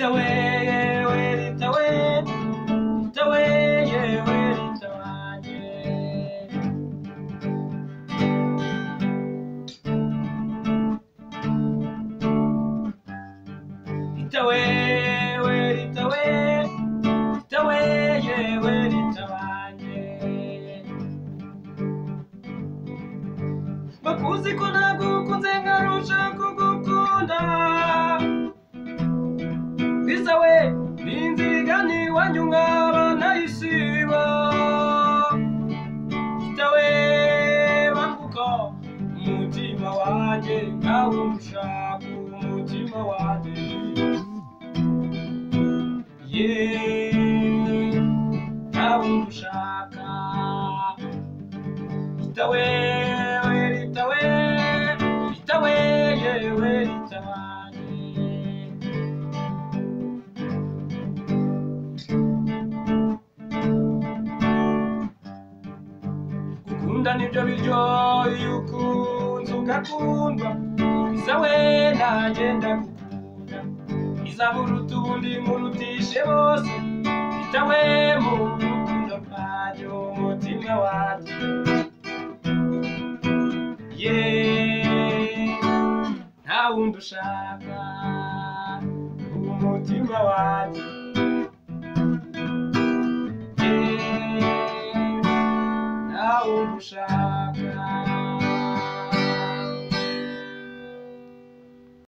Itawe yewe itawe, itawe yewe itawanjye. Itawe yewe itawe, itawe yewe itawanjye. Bakuzi ko nagukunze nkarusha kugukunda. Bizawe ninzigani wanyu nkaba nayisiba. Itawe banguka umutima wanjye nkawe umushaka umutima wanjye. Nkawe umushaka. Itawe itawe, itawe yewe itawanjye. Gukunda nibyo biryoheye ukunze ugakundwa. Bizawe nanjye ndagukunda. Izaburuta ubundi murutishe bose. Itawe mu rukundo rwanjye umutima wanjye. Nta wundi ushaka umutima wanjye. Nta wundi ushaka.